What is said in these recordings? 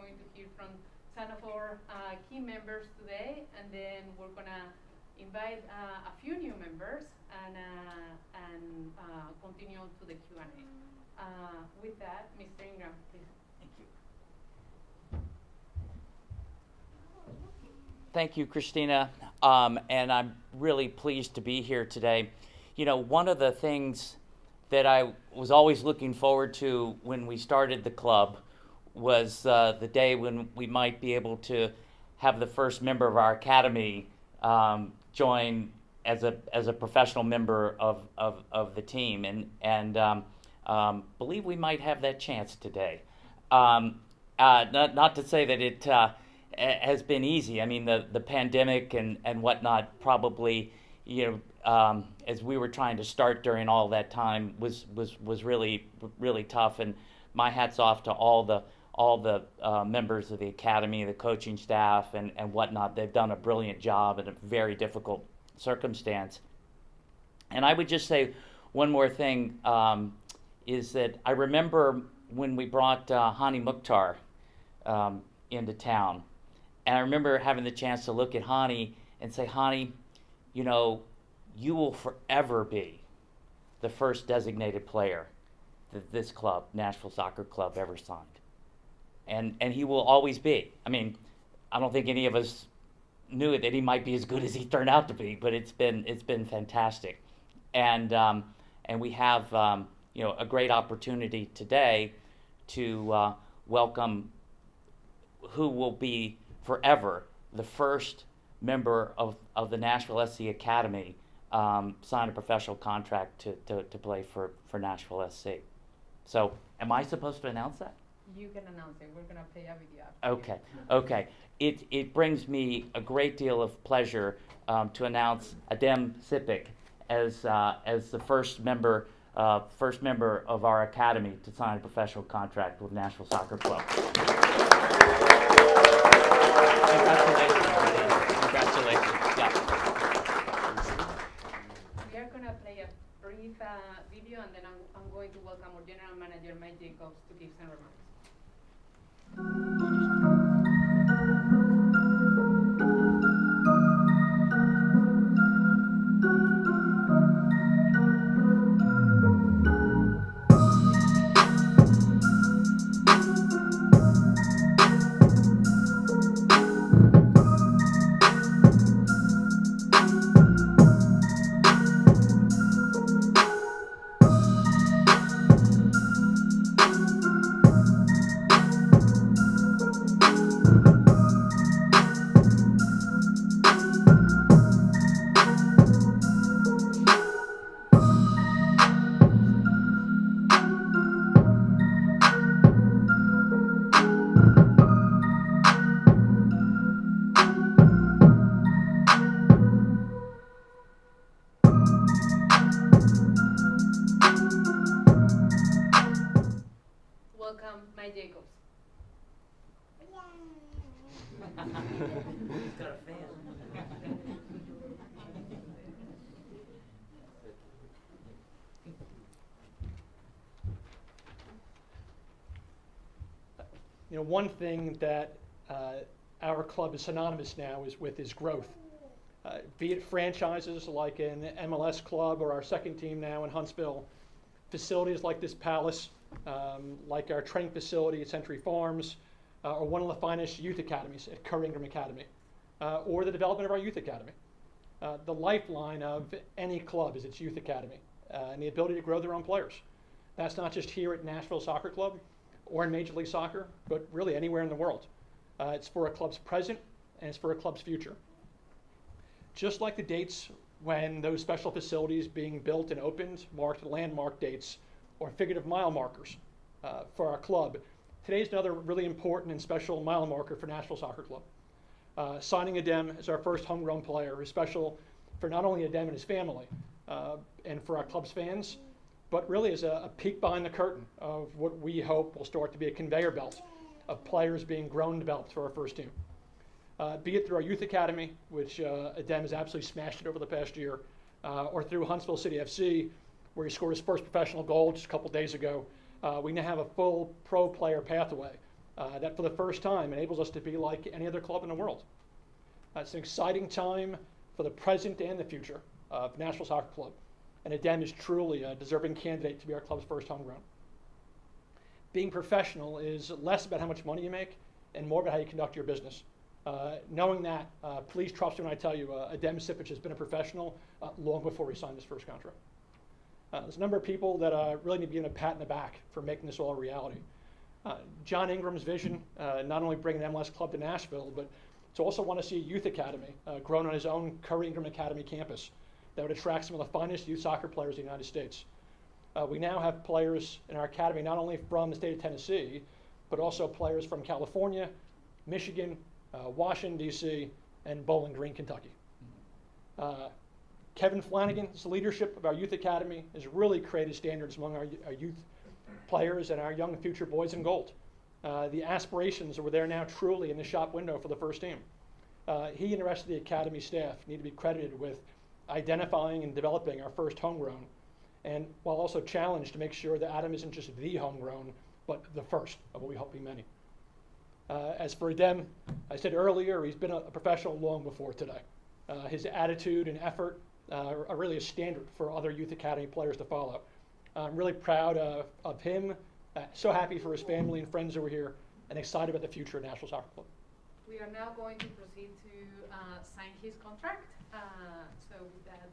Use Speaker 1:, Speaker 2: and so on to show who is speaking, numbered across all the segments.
Speaker 1: going to hear from some of our key members today, and then we're gonna invite a few new members and continue to the Q&A. With that, Mr. Ingram, please.
Speaker 2: Thank you. Thank you, Christina, and I'm really pleased to be here today. You know, one of the things that I was always looking forward to when we started the club was the day when we might be able to have the first member of our academy join as a professional member of the team, and believe we might have that chance today. Not to say that it has been easy. I mean, the pandemic and whatnot probably, you know, as we were trying to start during all that time was really tough. And my hat's off to all the members of the academy, the coaching staff, and whatnot. They've done a brilliant job in a very difficult circumstance. And I would just say one more thing, is that I remember when we brought Hani Mukhtar into town. And I remember having the chance to look at Hani and say, Hani, you know, you will forever be the first designated player that this club, Nashville Soccer Club, ever signed. And he will always be. I mean, I don't think any of us knew that he might be as good as he turned out to be, but it's been fantastic. And we have you know, a great opportunity today to welcome who will be forever the first member of the Nashville SC Academy, sign a professional contract to play for Nashville SC. So, am I supposed to announce that?
Speaker 1: You can announce it. We're gonna play a video after.
Speaker 2: Okay. It brings me a great deal of pleasure to announce Adem Sipik as the first member of our academy to sign a professional contract with Nashville Soccer Club. Congratulations. Yeah.
Speaker 1: We are gonna play a brief video, and then I'm going to welcome our general manager, Mike Jacobs, to give some remarks. Welcome, Mike Jacobs.
Speaker 2: He's got a fan.
Speaker 3: You know, one thing that our club is synonymous now is growth. Be it franchises like an MLS club or our second team now in Huntsville, facilities like this Palace, like our training facility at Century Farms, or one of the finest youth academies at Curry Ingram Academy, or the development of our youth academy. The lifeline of any club is its youth academy and the ability to grow their own players. That's not just here at Nashville Soccer Club or in Major League Soccer, but really anywhere in the world. It's for a club's present and it's for a club's future. Just like the dates when those special facilities being built and opened marked landmark dates or figurative mile markers for our club, today's another really important and special mile marker for Nashville Soccer Club. Signing Adem as our first homegrown player is special for not only Adem and his family and for our club's fans, but really as a peek behind the curtain of what we hope will start to be a conveyor belt of players being grown and developed for our first team. Be it through our youth academy, which Adem has absolutely smashed it over the past year, or through Huntsville City FC, where he scored his first professional goal just a couple days ago. We now have a full pro player pathway that for the first time enables us to be like any other club in the world. It's an exciting time for the present and the future of Nashville Soccer Club, and Adem is truly a deserving candidate to be our club's first homegrown. Being professional is less about how much money you make and more about how you conduct your business. Knowing that, please trust me when I tell you, Adem Sipic has been a professional long before he signed his first contract. There's a number of people that really need to be given a pat in the back for making this all a reality. John Ingram's vision, not only bringing an MLS club to Nashville, but to also want to see a youth academy grown on his own Curry Ingram Academy campus that would attract some of the finest youth soccer players in the United States. We now have players in our academy not only from the state of Tennessee, but also players from California, Michigan, Washington, D.C., and Bowling Green, Kentucky. Kevin Flanagan's leadership of our youth academy has really created standards among our youth players and our young future boys in gold. The aspirations were there now truly in the shop window for the first team. He and the rest of the academy staff need to be credited with identifying and developing our first homegrown, and while also challenged to make sure that Adam isn't just the homegrown, but the first of what we hope be many. As for Adem, I said earlier, he's been a professional long before today. His attitude and effort are really a standard for other youth academy players to follow. I'm really proud of him, so happy for his family and friends over here, and excited about the future of Nashville Soccer Club.
Speaker 1: We are now going to proceed to sign his contract. So with that,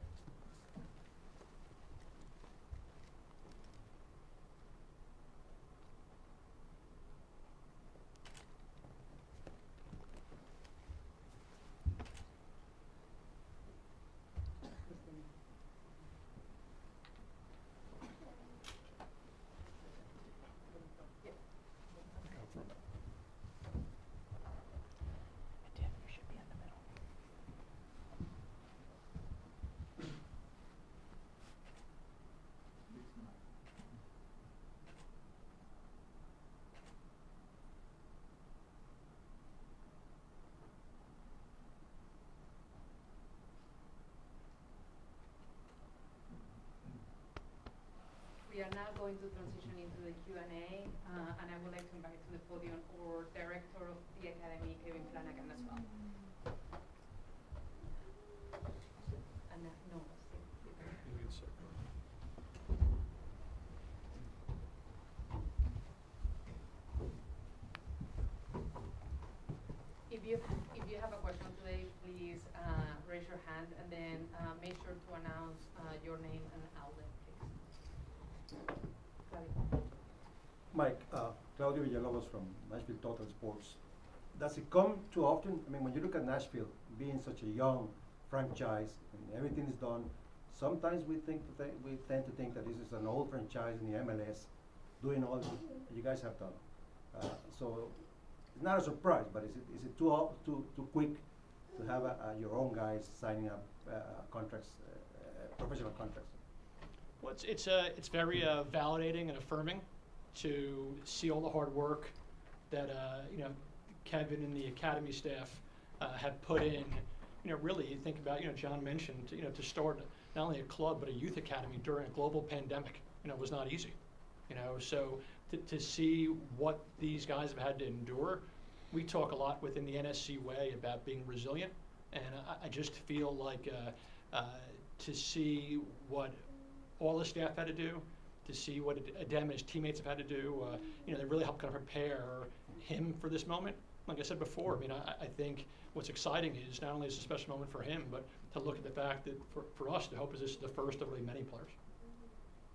Speaker 1: we are now going to transition into the Q&A, and I would like to invite to the podium our director of the academy, Kevin Flanagan, as well. And no, if you have a question today, please raise your hand, and then make sure to announce your name and outlet, please.
Speaker 4: Mike, Claudio Villalobos from Nashville Total Sports. Does it come too often? I mean, when you look at Nashville being such a young franchise and everything is done, sometimes we tend to think that this is an old franchise in the MLS doing all that you guys have done. So it's not a surprise, but is it too quick to have your own guys signing up contracts, professional contracts?
Speaker 3: Well, it's very validating and affirming to see all the hard work that Kevin and the academy staff have put in. Really, you think about John mentioned to start not only a club but a youth academy during a global pandemic. Was not easy. So to see what these guys have had to endure, we talk a lot within the NSC way about being resilient, and I just feel like to see what all the staff had to do, to see what Adem and his teammates have had to do, they really helped kind of prepare him for this moment. Like I said before, I think what's exciting is not only is it a special moment for him, but to look at the fact that for us, the hope is this is the first of really many players.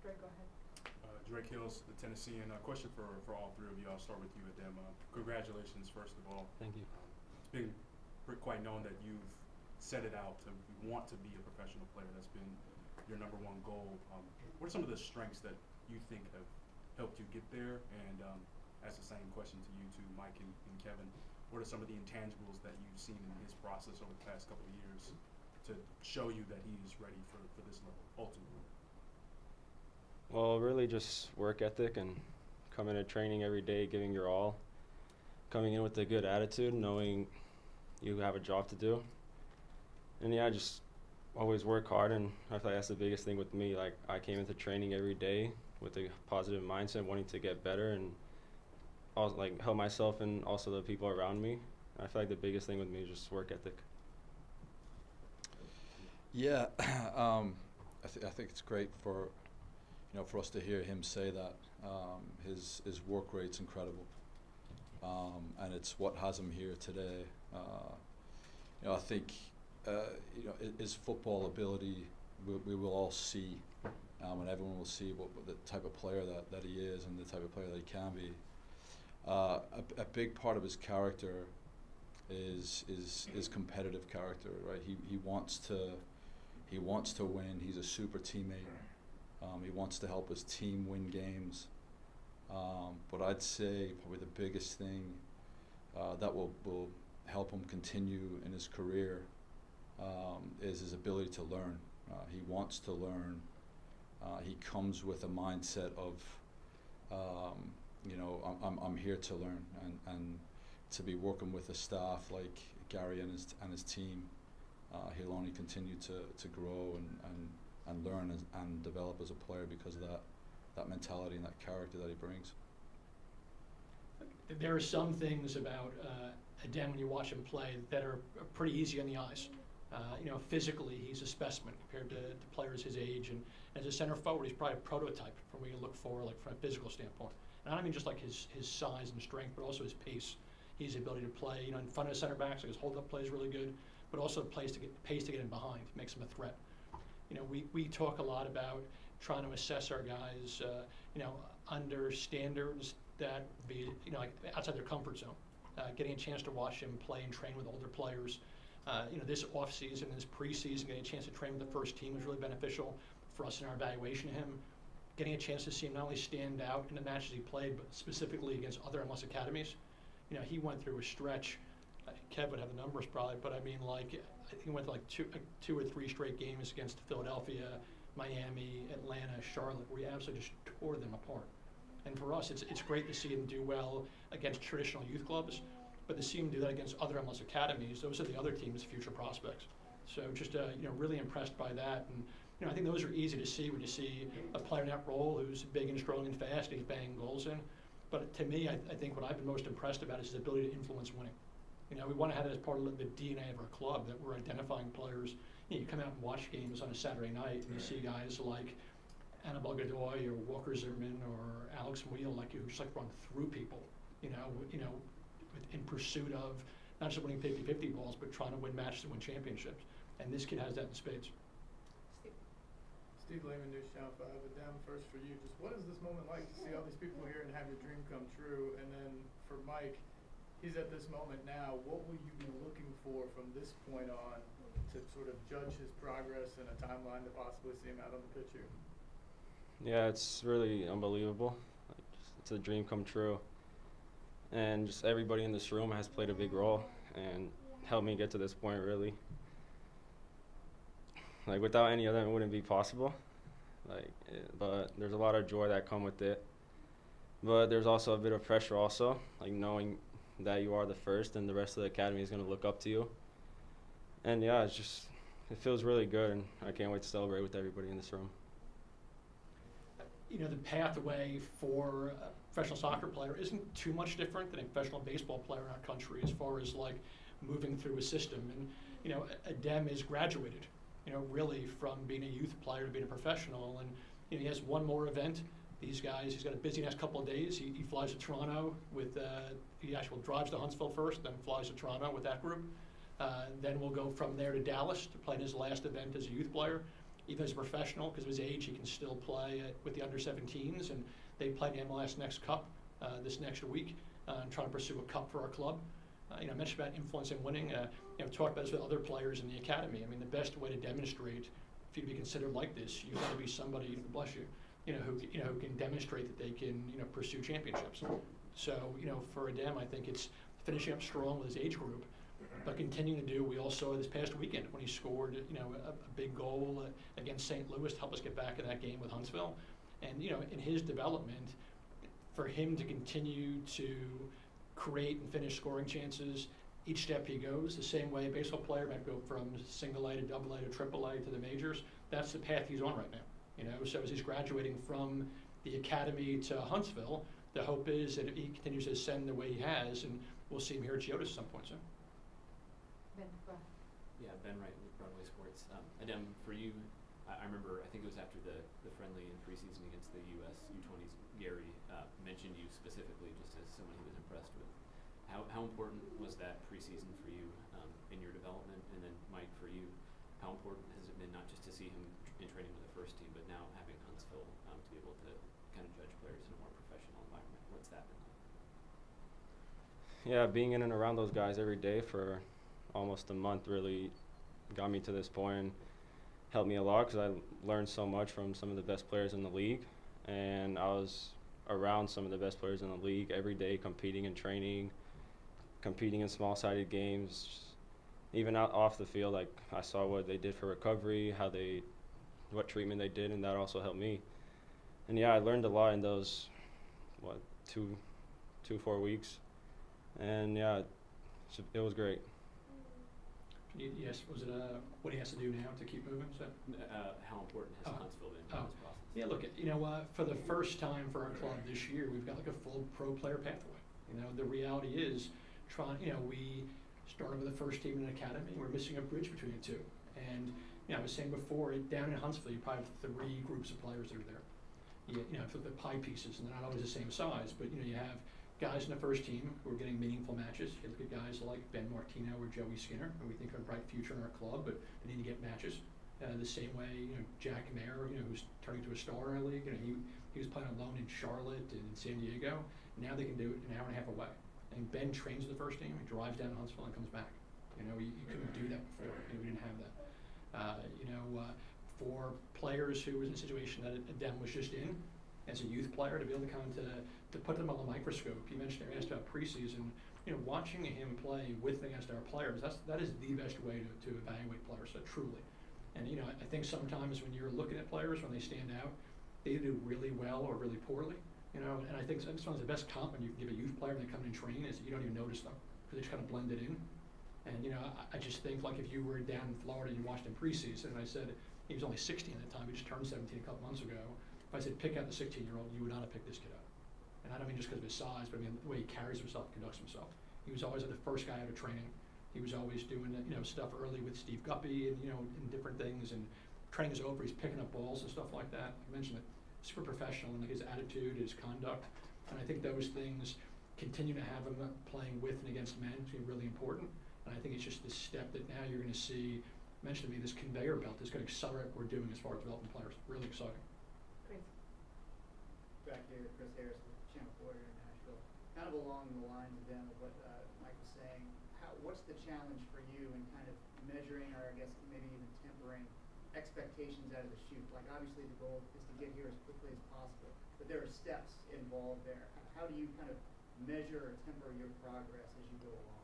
Speaker 1: Drake, go ahead.
Speaker 5: Drake Hills, the Tennessean. Question for all three of you. I'll start with you, Adem. Congratulations, first of all.
Speaker 6: Thank you.
Speaker 5: It's been quite known that you've set it out to want to be a professional player. That's been your number one goal. What are some of the strengths that you think have helped you get there? And as the same question to you, to Mike and Kevin, what are some of the intangibles that you've seen in his process over the past couple of years to show you that he is ready for this level, ultimately?
Speaker 6: Well, really just work ethic and coming to training every day, giving your all, coming in with a good attitude, knowing you have a job to do. And yeah, just always work hard, and I feel like that's the biggest thing with me. Like, I came into training every day with a positive mindset, wanting to get better, and also like help myself and also the people around me. I feel like the biggest thing with me is just work ethic.
Speaker 7: Yeah, I think it's great for for us to hear him say that. His work rate's incredible, and it's what has him here today. I think his football ability we will all see, and everyone will see what the type of player that he is and the type of player that he can be. A big part of his character is competitive character, right? He wants to win. He's a super teammate. He wants to help his team win games. But I'd say probably the biggest thing that will help him continue in his career is his ability to learn. He wants to learn. He comes with a mindset of, I'm here to learn, and to be working with a staff like Gary and his team, he'll only continue to grow and learn and develop as a player because of that mentality and that character that he brings.
Speaker 3: There are some things about Adem when you watch him play that are pretty easy on the eyes. Physically, he's a specimen compared to players his age, and as a center forward, he's probably a prototype from what you look for, like from a physical standpoint. And I don't mean just like his size and strength, but also his pace. His ability to play, in front of the center backs, like his hold-up play is really good, but also pace to get in behind, makes him a threat. We talk a lot about trying to assess our guys, under standards that be, like outside their comfort zone. Getting a chance to watch him play and train with older players. This off-season, this preseason, getting a chance to train with the first team was really beneficial for us in our evaluation of him. Getting a chance to see him not only stand out in the matches he played, but specifically against other MLS academies. He went through a stretch. Kev would have the numbers probably, but I mean, I think he went to two or three straight games against Philadelphia, Miami, Atlanta, Charlotte, where he absolutely just tore them apart. And for us, it's great to see him do well against traditional youth clubs, but to see him do that against other MLS academies, those are the other team's future prospects. So just really impressed by that, and I think those are easy to see when you see a player in that role who's big and strong and fast, and he's banging goals in. But to me, I think what I've been most impressed about is his ability to influence winning. We want to have it as part of the DNA of our club, that we're identifying players. You come out and watch games on a Saturday night, and you see guys like Annabelle Godoy or Walker Zimmerman or Alex Wheel, who just run through people, in pursuit of not just winning 50-50 balls, but trying to win matches and win championships. And this kid has that in spades.
Speaker 8: Steve Lehman, News Channel 5. Adem, first for you, just what is this moment like to see all these people here and have your dream come true? And then for Mike, he's at this moment now. What will you be looking for from this point on to sort of judge his progress and a timeline to possibly see him out on the pitch here?
Speaker 6: Yeah, it's really unbelievable. It's a dream come true. And just everybody in this room has played a big role and helped me get to this point, really. Without any of them, it wouldn't be possible. But there's a lot of joy that come with it. But there's also a bit of pressure also, knowing that you are the first and the rest of the academy is going to look up to you. And yeah, it feels really good, and I can't wait to celebrate with everybody in this room.
Speaker 3: The pathway for a professional soccer player isn't too much different than a professional baseball player in our country as far as moving through a system. And Adem is graduated, really from being a youth player to being a professional. And he has one more event. He's got a busy next couple of days. He flies to Toronto he actually drives to Huntsville first, then flies to Toronto with that group. Then we'll go from there to Dallas to play in his last event as a youth player. Even as a professional, because of his age, he can still play with the under-17s, and they play the MLS Next Cup this next week, and trying to pursue a cup for our club. I mentioned about influence and winning. Talked about this with other players in the academy. I mean, the best way to demonstrate for you to be considered like this, you've got to be somebody, bless you, who can demonstrate that they can, pursue championships. So, for Adem, I think it's finishing up strong with his age group, but continuing to do. We all saw this past weekend when he scored, a big goal against St. Louis to help us get back in that game with Huntsville. And, in his development, for him to continue to create and finish scoring chances each step he goes, the same way a baseball player might go from single A to double A to triple A to the majors. That's the path he's on right now. So as he's graduating from the academy to Huntsville, the hope is that if he continues to ascend the way he has, and we'll see him here at Geodis at some point soon.
Speaker 1: Ben, go ahead.
Speaker 9: Yeah, Ben Wright with Broadway Sports. Adem, for you, I remember, I think it was after the friendly in preseason against the U.S. U20s, Gary mentioned you specifically just as someone he was impressed with. How important was that preseason for you in your development? And then, Mike, for you, how important has it been not just to see him in training with the first team, but now having Huntsville to be able to kind of judge players in a more professional environment? What's that been like?
Speaker 6: Yeah, being in and around those guys every day for almost a month really got me to this point and helped me a lot because I learned so much from some of the best players in the league, and I was around some of the best players in the league every day, competing in training, competing in small-sided games, even out off the field. Like, I saw what they did for recovery, what treatment they did, and that also helped me. And yeah, I learned a lot in those 4 weeks, and yeah, it was great.
Speaker 3: Yes, was it what he has to do now to keep moving? So?
Speaker 9: How important has Huntsville been in this process?
Speaker 3: Yeah, look, for the first time for our club this year, we've got like a full pro player pathway. The reality is, we started with the first team in an academy. We're missing a bridge between the two. And I was saying before, down in Huntsville, you probably have 3 groups of players that are there. For the pie pieces, and they're not always the same size, but you have guys in the first team who are getting meaningful matches. You look at guys like Ben Martino or Joey Skinner, who we think have a bright future in our club, but they need to get matches. The same way, Jack Mayer, who's turning to a star in our league. He was playing alone in Charlotte and in San Diego. Now they can do it an hour and a half away. And Ben trains with the first team. He drives down to Huntsville and comes back. You couldn't do that before. We didn't have that. For players who was in a situation that Adem was just in, as a youth player, to be able to to put them on the microscope. You asked about preseason. Watching him play with and against our players, that is the best way to evaluate players. So truly, and I think sometimes when you're looking at players when they stand out, they do really well or really poorly. And I think sometimes the best compliment you can give a youth player when they come in and train is that you don't even notice them because they just kind of blended in. And I just think like if you were down in Florida and you watched him preseason, and I said he was only 16 at the time, he just turned 17 a couple months ago. If I said pick out the 16-year-old, you would not have picked this kid up. And I don't mean just because of his size, but I mean the way he carries himself, conducts himself. He was always the first guy out of training. He was always doing stuff early with Steve Guppy and and different things. And training's over, he's picking up balls and stuff like that. I mentioned it. Super professional in his attitude, his conduct, and I think those things continue to have him playing with and against men is really important. And I think it's just this step that now you're going to see. Mentioned to me this conveyor belt is going to accelerate what we're doing as far as developing players. Really exciting.
Speaker 1: Great.
Speaker 10: Back here, Chris Harris with Channel 4 here in Nashville. Kind of along the lines again of what Mike was saying. What's the challenge for you in kind of measuring, or I guess maybe even tempering expectations out of the chute? Like obviously the goal is to get here as quickly as possible, but there are steps involved there. How do you kind of measure or temper your progress as you go along?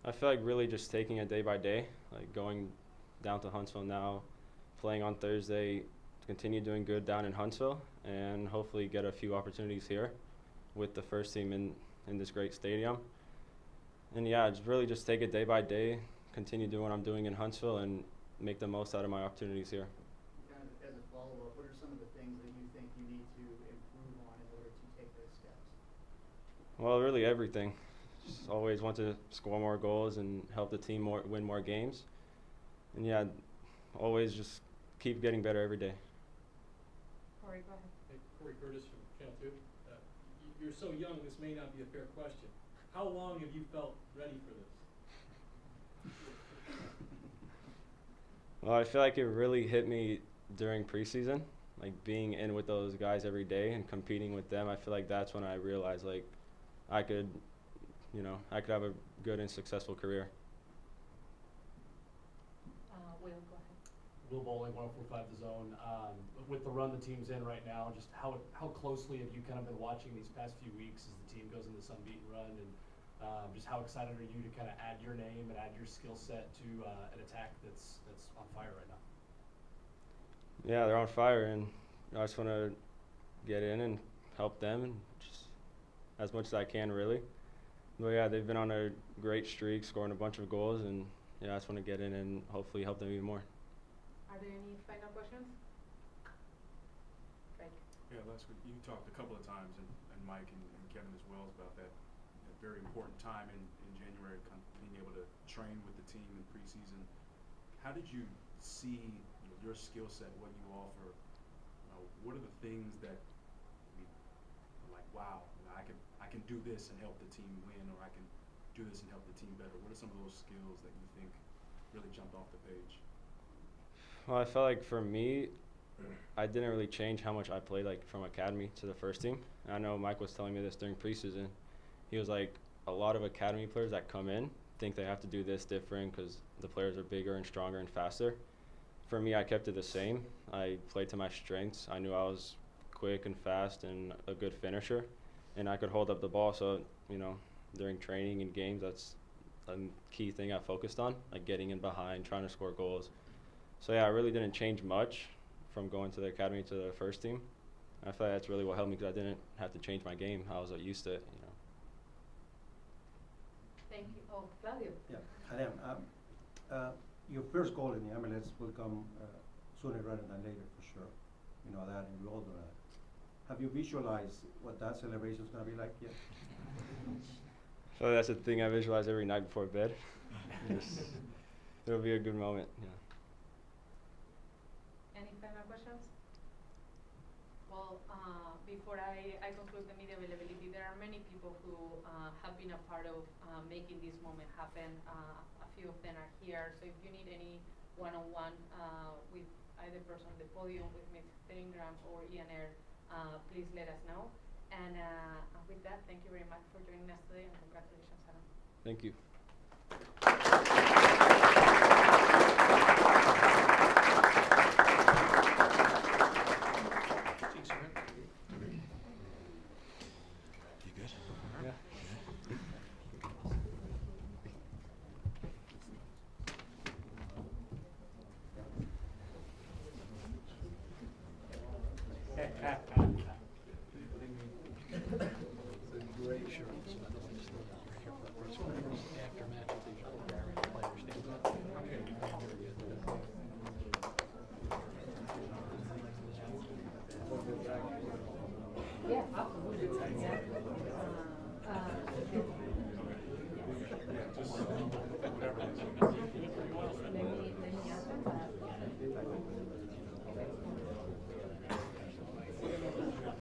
Speaker 6: I feel like really just taking it day by day, like going down to Huntsville now, playing on Thursday, continue doing good down in Huntsville, and hopefully get a few opportunities here with the first team in this great stadium. And yeah, it's really just take it day by day, continue doing what I'm doing in Huntsville, and make the most out of my opportunities here.
Speaker 10: Kind of as a follow-up, what are some of the things that you think you need to improve on in order to take those steps?
Speaker 6: Well, really everything. Just always want to score more goals and help the team win more games. And yeah, always just keep getting better every day.
Speaker 1: Corey, go ahead.
Speaker 11: Hey, Corey Curtis from Channel 2. You're so young, this may not be a fair question. How long have you felt ready for this?
Speaker 6: Well, I feel like it really hit me during preseason, like being in with those guys every day and competing with them. I feel like that's when I realized like I could have a good and successful career.
Speaker 1: Will, go ahead.
Speaker 12: Will Bowling, 104.5 The Zone. With the run the team's in right now, just how closely have you kind of been watching these past few weeks as the team goes into this unbeaten run, and just how excited are you to kind of add your name and add your skill set to an attack that's on fire right now?
Speaker 6: Yeah, they're on fire, and I just want to get in and help them, and just as much as I can, really. But yeah, they've been on a great streak, scoring a bunch of goals, and yeah, I just want to get in and hopefully help them even more.
Speaker 1: Are there any final questions? Right.
Speaker 5: Yeah, last week you talked a couple of times and Mike and Kevin as well about that very important time in January, kind of being able to train with the team in preseason. How did you see your skill set, what you offer? What are the things that are like, wow, I can do this and help the team win, or I can do this and help the team better? What are some of those skills that you think really jumped off the page?
Speaker 6: Well, I felt like for me, I didn't really change how much I played like from academy to the first team. And I know Mike was telling me this during preseason. He was like, a lot of academy players that come in think they have to do this different because the players are bigger and stronger and faster. For me, I kept it the same. I played to my strengths. I knew I was quick and fast and a good finisher, and I could hold up the ball. So, during training and games, that's a key thing I focused on, like getting in behind, trying to score goals. So, yeah, I really didn't change much from going to the academy to the first team. I feel like that's really what helped me because I didn't have to change my game. I was used to it,
Speaker 1: Thank you. Oh, Claudio.
Speaker 4: Yeah, Adam, your first goal in the MLS will come sooner rather than later, for sure. You know that, and we all know that. Have you visualized what that celebration is going to be like yet?
Speaker 6: So that's the thing I visualize every night before bed. It'll be a good moment. Yeah.
Speaker 1: Any final questions? Well, before I conclude the media availability, there are many people who have been a part of making this moment happen. A few of them are here, so if you need any one-on-one with either person on the podium, with Mr. Ingram or Ian Air, please let us know. And with that, thank you very much for joining us today, and congratulations, Adam.
Speaker 6: Thank you.
Speaker 4: Yeah.